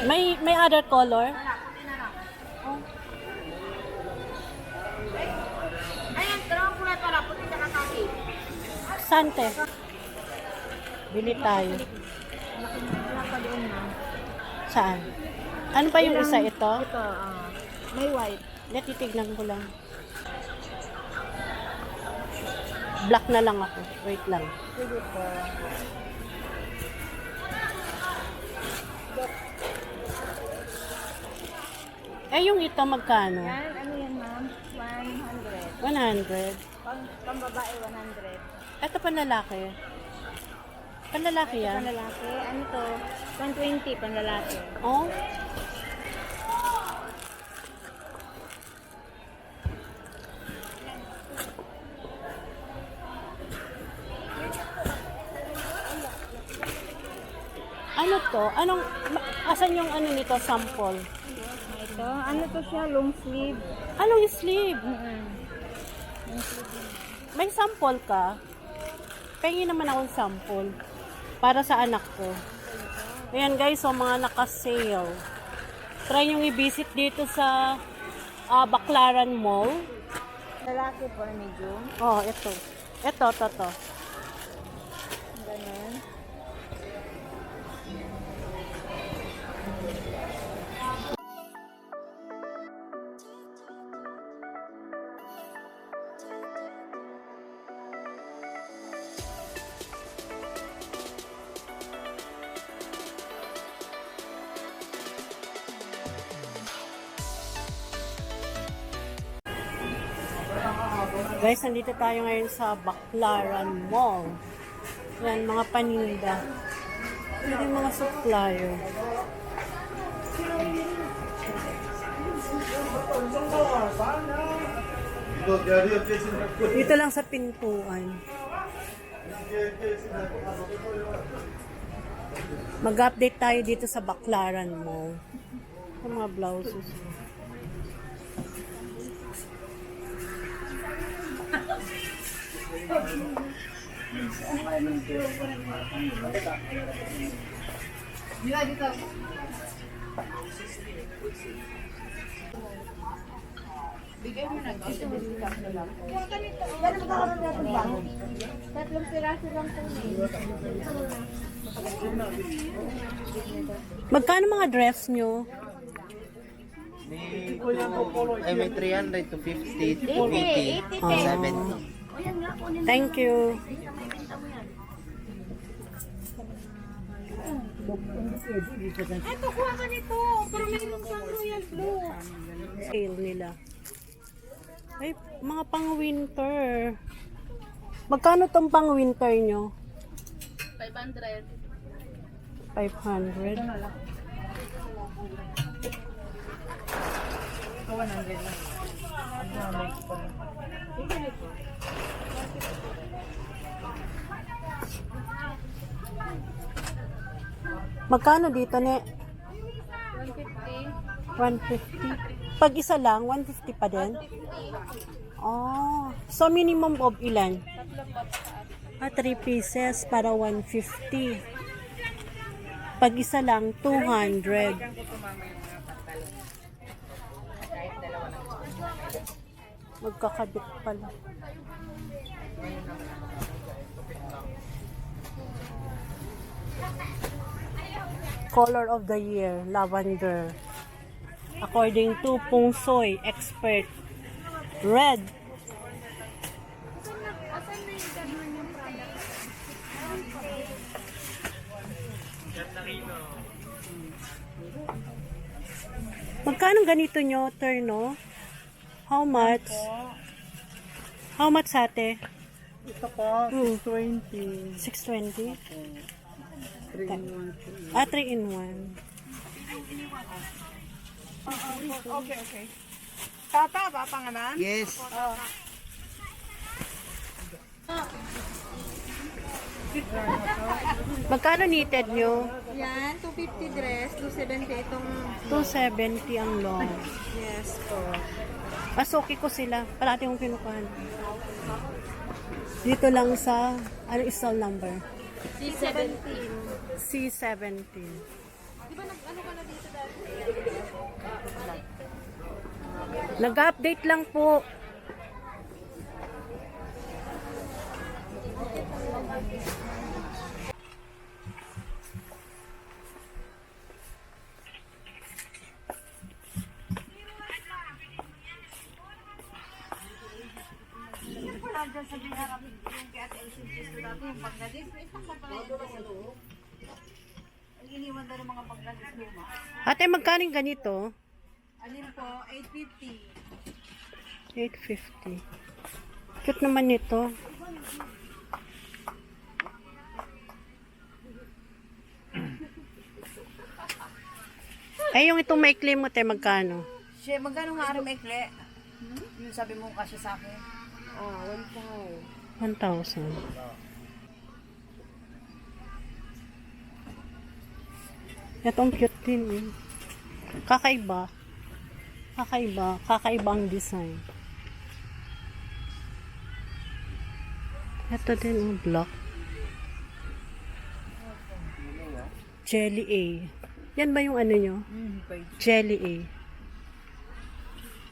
May other color? Ayan, dalawang kulay pala, puti na kaki. Sante. Bili tayo. Wala pa doon na. Saan? Ano pa yung isa ito? Ito, may white. Hindi, titignan ko lang. Black na lang ako. Wait lang. Sige po. Eh, yung ito magkano? Yan, ano yan ma'am? 100. 100. Pang babae, 100. Ito panlalaki. Panlalaki yan? Panlalaki, ano to? 120 panlalaki. Oh. Ano to? Asan yung ano nito, sample? Ito, ano to siya? Long sleeve. Anong sleeve? Long sleeve. May sample ka? Pengi naman akong sample. Para sa anak ko. Ayan guys, so mga naka-sale. Try nyo i-visit dito sa Baclaran Mall. Lalaki po, medium. Oh, ito. Ito. Ganun. Guys, nandito tayo ngayon sa Baclaran Mall. Yan, mga paninda. Yan yung mga supplier. Dito lang sa pintuan. Mag-update tayo dito sa Baclaran Mall. Yung mga blouses. Tatlong piraso lang po. Magkano mga dress nyo? May 300 to 50 to 80 Oh. 70. Thank you. Ito, kuha ka nito. Pero mayroon pang royal blue. Sale nila. Ay, mga pang-winter. Magkano tong pang-winter nyo? 500. 500. 100 lang. Magkano dito, ne? 150. 150. Pag isa lang, 150 pa din? Oh. So, minimum of ilan? 3 pieces para 150. Pag isa lang, 200. Magkakabit pala. Color of the year, lavender. According to Pung Soy expert, red. Magkano ganito nyo, Terno? How much? How much ate? Ito po, 620. 620? 3 in 1. 3 in 1. Okay. Tata ba pangalan? Yes. Magkano knitted nyo? Yan, 250 dress, 270 itong 270 ang long. yes po. Pasuki ko sila. Parati kong kinukuhan. Dito lang sa, ano stall number? C17. C17. Nag-update lang po. Ate, magkano yung ganito? Alin po, 850. 850. Cute naman nito. Ay, yung itong maikli mo, te, magkano? Siya, magkano nga araw maikli? Yung sabi mo kasi sa akin. 1,000. Itong cute din eh. Kakaiba. Kakaiba ang design. Ito din ang black. Jelly A. Yan ba yung ano nyo? Jelly A.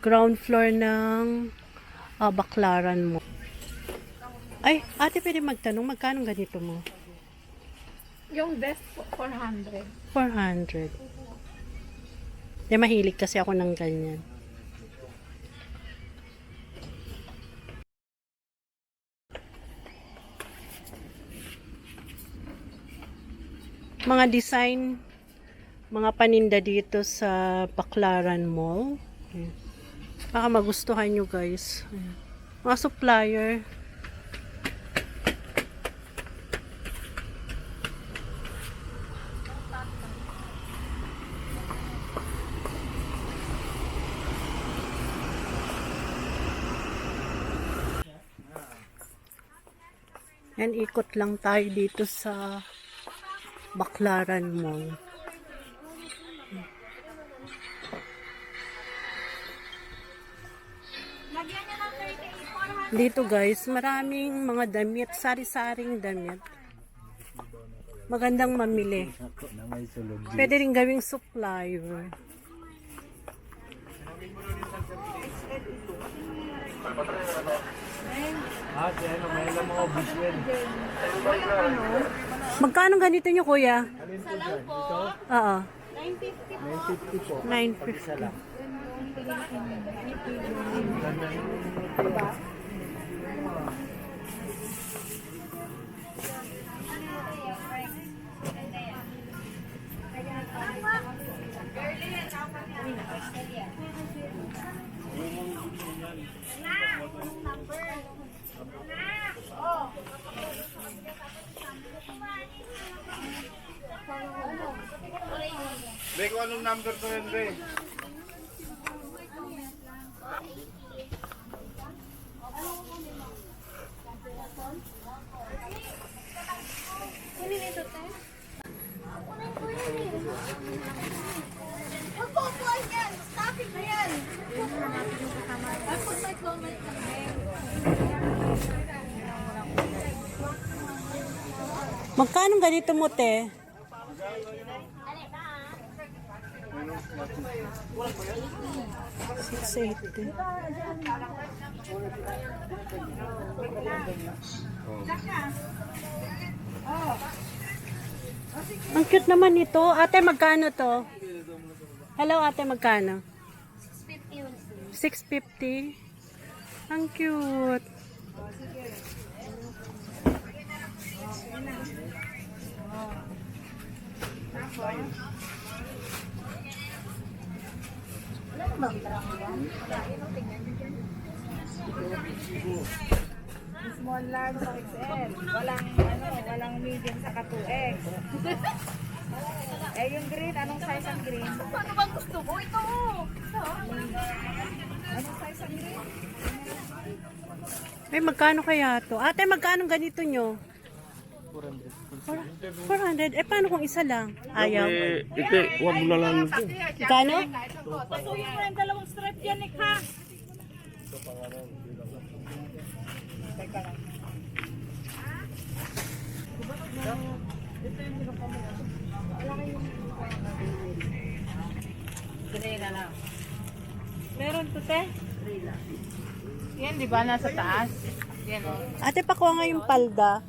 Ground floor ng Baclaran mo. Ay, ate, pwede magtanong, magkano ganito mo? Yung best po, 400. 400. Di, mahilig kasi ako ng ganyan. Mga design, mga paninda dito sa Baclaran Mall. Ayan. Baka magustuhan nyo guys. Ayan. Mga supplier. Yan, ikot lang tayo dito sa Baclaran Mall. Dito guys, maraming mga damit, sari-saring damit. Magandang mamili. Pwede rin gawing supplier. Magkano ganito nyo, kuya? Salang po, Oo. 950 po. 950. Be, kung anong number to yun, Be? Magpupuan yan! Topic na yan! Ay, pag may comment na Magkano ganito mo, te? 680. Ang cute naman nito. Ate, magkano to? Hello, ate, magkano? 650. Ang cute. small, large, XL. Walang medium sa 2X. Eh, yung green, anong size ang green? Ano bang gusto mo? Ito! Anong size ang green? Ay, magkano kaya to? Ate, magkano ganito nyo? 400. Eh, paano kung isa lang? Ayaw. Ito, wag mo na lang ito. Magkano? Pasuyin mo yung dalawang strap yan, ha? Teka lang. Ito yung Meron to, te? Yan, di ba? Nasa taas. Yan, o. Ate, pakuha nga yung palda.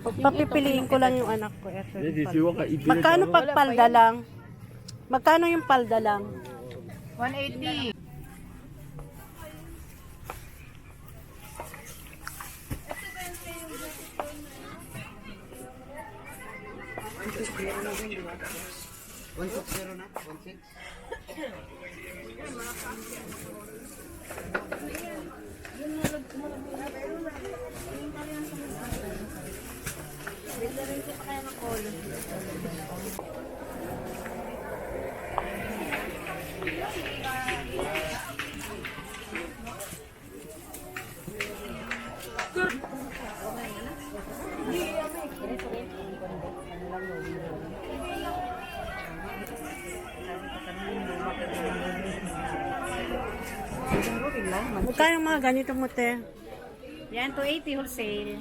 Papipiliin ko lang yung anak ko. Eto yung palda. Magkano pag palda lang? Magkano yung palda lang? 180. One six zero na? One six? Magkano yung mga ganito mo, te? Yan, 280 wholesale.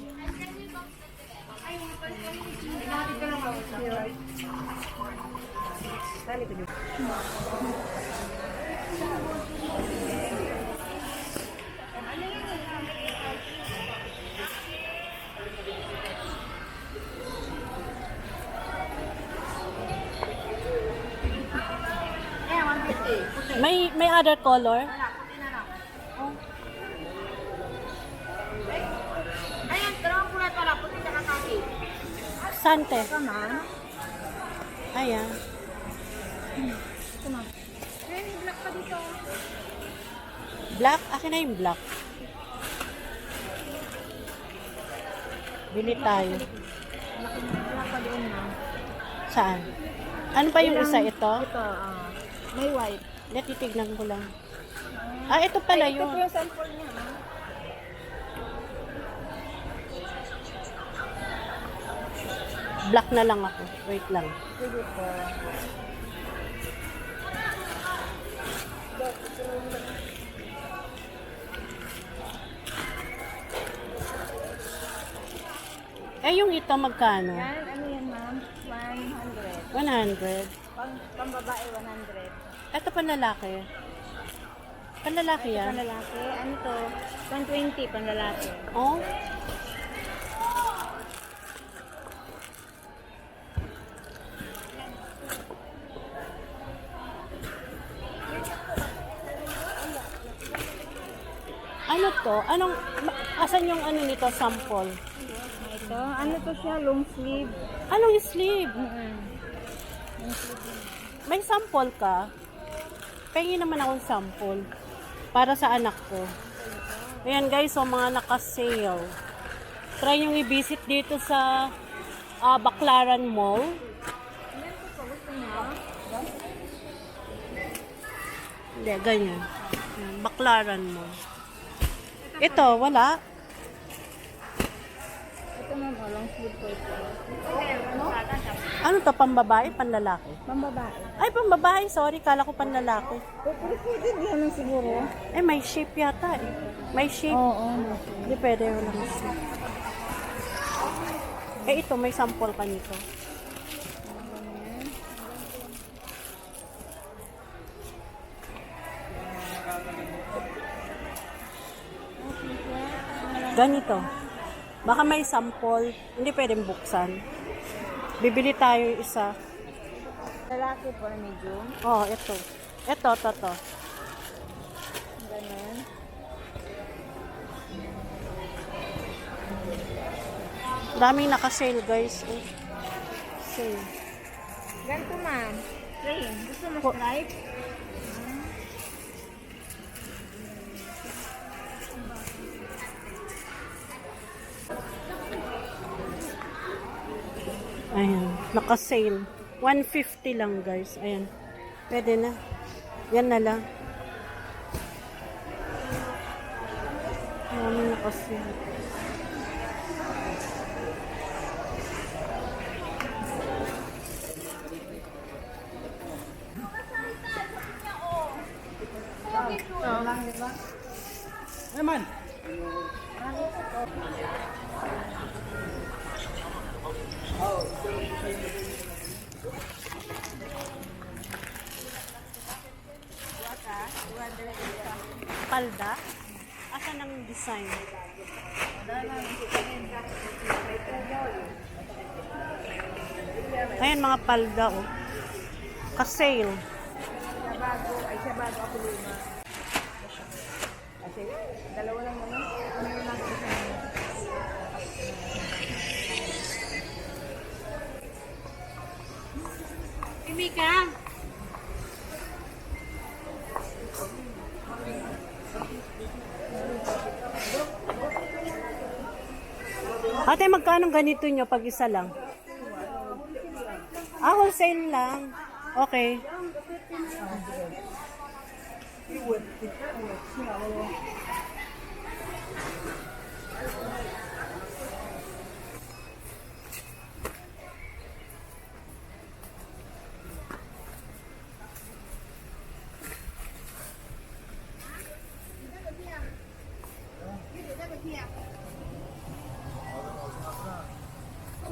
May other color? Ayan, dalawang kulay pala, puti ka kaki. Sante. Tama. Ayan. Ayan, yung black pa dito. Black? Akin na yung black. Bili tayo. Black pa doon na. Saan? Ano pa yung isa? Ito? Ito, may white. Natitignan ko lang. Ah, ito pala Ito po yun. yung sample niya. Black na lang ako. Wait lang. Sige po. Eh, yung ito magkano? Yan, ano yan ma'am? 100. 100. Pang babae, 100. Ito panlalaki. Panlalaki yan? Panlalaki, ano to? 120, panlalaki. Oh. Ano to? Asan yung ano nito, sample? Ito, ano to siya? Long sleeve. Anong sleeve? Mm-hmm. May sample ka? Pengi naman akong sample. Para sa anak ko. Ayan guys, so mga naka-sale. Try nyo i-visit dito sa Baclaran Mall. Hindi, ganyan. Ayan, Baclaran Mall. Ito, wala. Ito ma'am, long sleeve po ito. Ano to, pambabae, panlalaki? Pambabae. Ay, pambabae, sorry, kala ko panlalaki. Pwede naman siguro. Eh, may shape yata eh. May shape. Oo. Hindi pwede, walang shape. Eh, ito, may sample ka nito. Ganito. Baka may sample. Hindi pwedeng buksan. Bibili tayo isa. Lalaki po, medium. Oh, ito. Ito. Ganun. Daming naka-sale, guys. Eh. Sale. Ganito ma'am. Plain. Gusto mo Po- stripe? Ayan. Naka-sale. 150 lang, guys. Ayan. Pwede na. Yan na lang. Daming naka-sale. Naman. palda. Asan ang design? Ayan mga palda oh. Ka-sale. Mika. Ate, magkano ganito nyo pag isa lang? Ah, wholesale lang. Okay.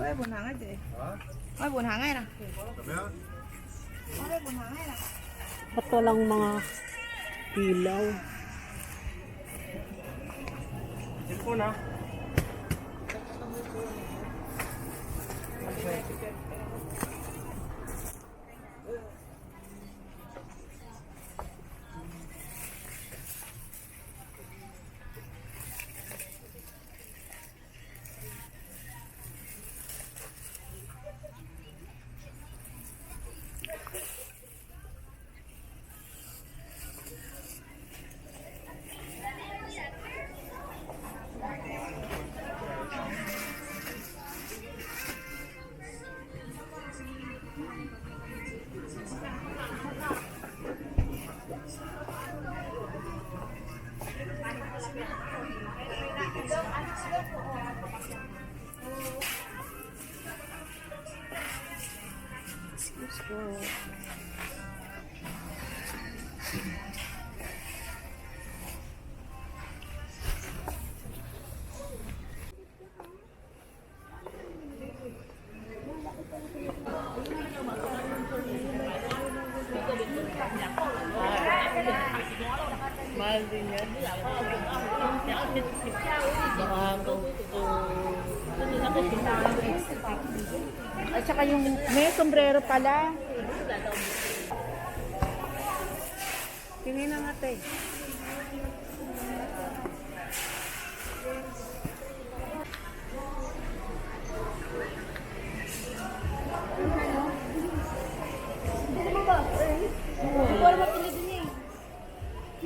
Ôi, buồn hàng ấy chị. Ôi, buồn hàng ấy nè. Ôi, buồn hàng ấy nè. Ito lang mga ilaw. Mahal din yan. At saka yung may sombrero pala. Tingin na nga tayo.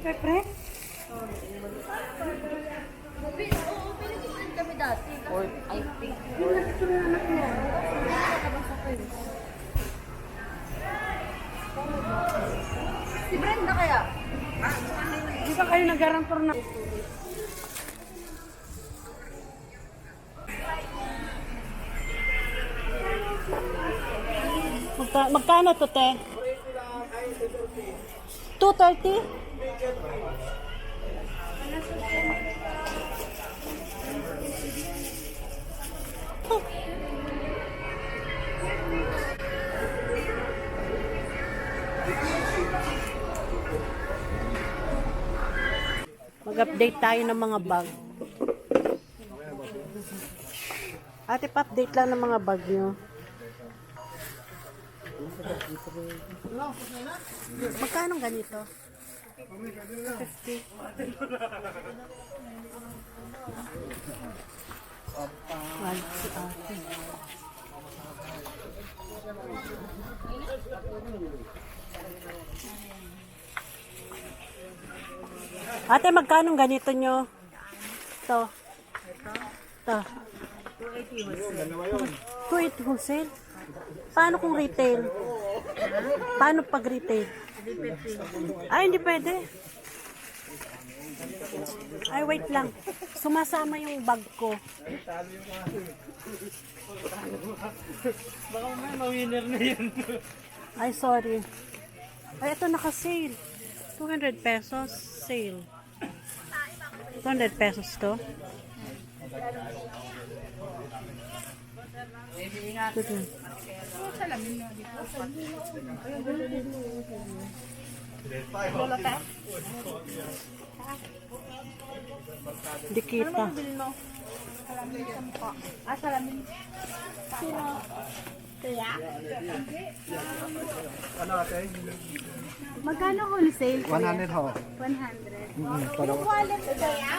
Pre? Kami dati. I think. Si Brenda kaya? Di ba kayo nag-garantor na? Magkano to, te? 230? Mag-update tayo ng mga bag. Ate, pa-update lang ng mga bag nyo. Magkano ganito? 50. Mahal si ate. Ate, magkano ganito nyo? Ito. Ito. 280 wholesale. Paano kung retail? Paano pag retail? Ay, hindi pwede. Ay, wait lang. Sumasama yung bag ko. Baka may ma-winner na yan. Ay, sorry. Ay, ito naka-sale. 200 pesos. Sale. 200 pesos to. Ito. Di kita. Bilhin mo. Salamin sampo. Salamin. Sino? Kaya? Magkano wholesale? 100 ho. 100. Para Yung wallet ko kaya?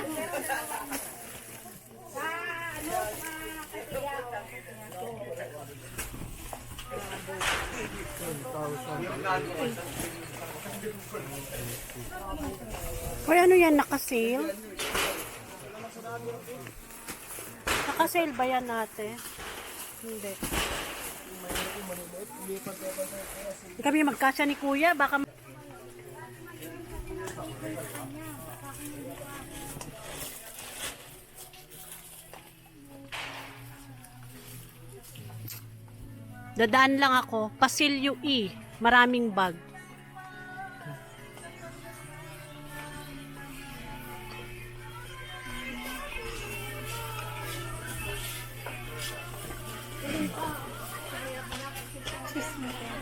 Uy, ano yan? Naka-sale? Naka-sale ba yan natin? Hindi. Hindi kami magkasya ni Kuya. Baka dadaan lang ako. Pasilyo E. Maraming bag.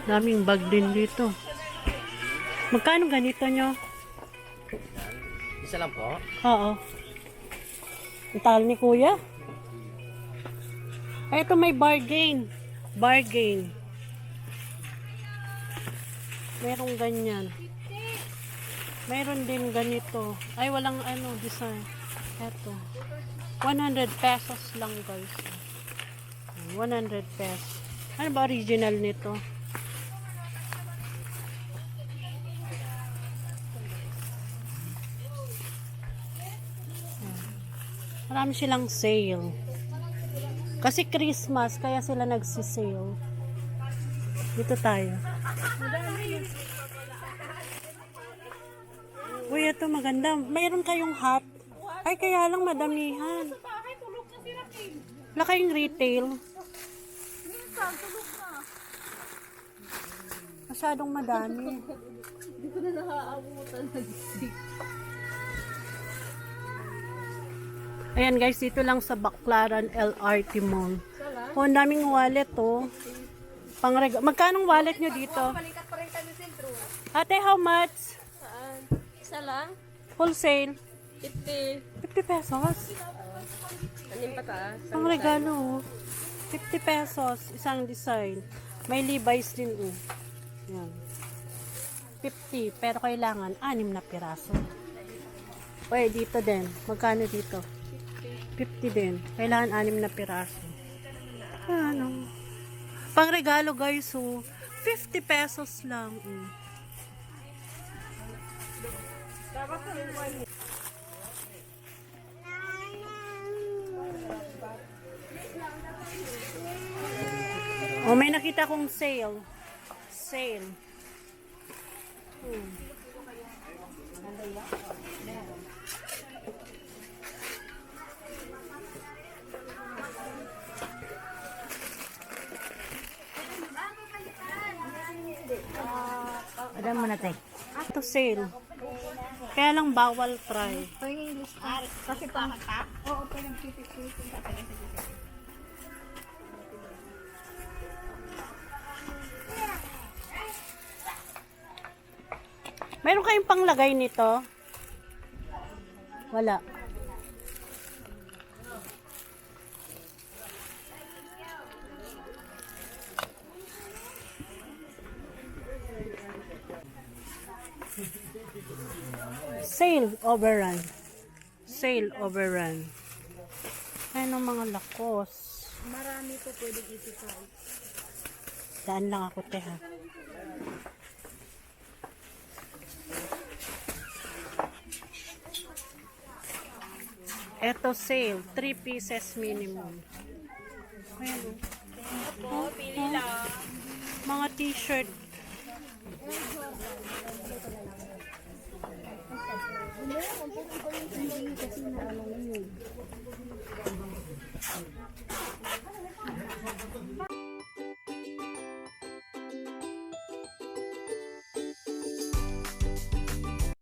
Daming bag din dito. Magkano ganito nyo? Isa lang po. Oo. Ang tahal ni Kuya. Ay, ito may bargain. Bargain. Merong ganyan. Meron din ganito. Ay, walang ano, design. Eto. 100 pesos lang, guys. 100 pesos. Ano ba original nito? Marami silang sale. Kasi Christmas, kaya sila nagsisale. Dito tayo. Uy, ito maganda. Mayroon kayong hat. Ay, kaya lang madamihan. Wala kayong retail. Masyadong madami. Hindi ko na nakaabutan. Ayan guys, dito lang sa Baclaran LRT Mall. Oh, ang daming wallet oh. Magkano wallet nyo dito? Balikat pa rin kami sentro. Ate, how much? Saan? Isa lang? Wholesale? 50. 50 pesos? Anim pataas. Ang regalo oh. 50 pesos, isang design. May Levi's din oh. Yan. 50, pero kailangan 6 na piraso. Oy, dito din. Magkano dito? 50 din. Kailangan 6 na piraso. Ano? Pang regalo guys, oh. 50 pesos lang. Oh, may nakita kong sale. Sale. Adam mo na, te. Ito sale. Kaya lang bawal try. Kasi pangkat? Oo, pa yung pipipipin. Meron kayong panglagay nito? Wala. Sale overrun. Sale overrun. Ayun ang mga lakos. Marami po pwedeng isi-try. Daan lang ako, te, ha. Eto sale, 3 pieces minimum. Ayan, oh. Pili lang. Mga t-shirt.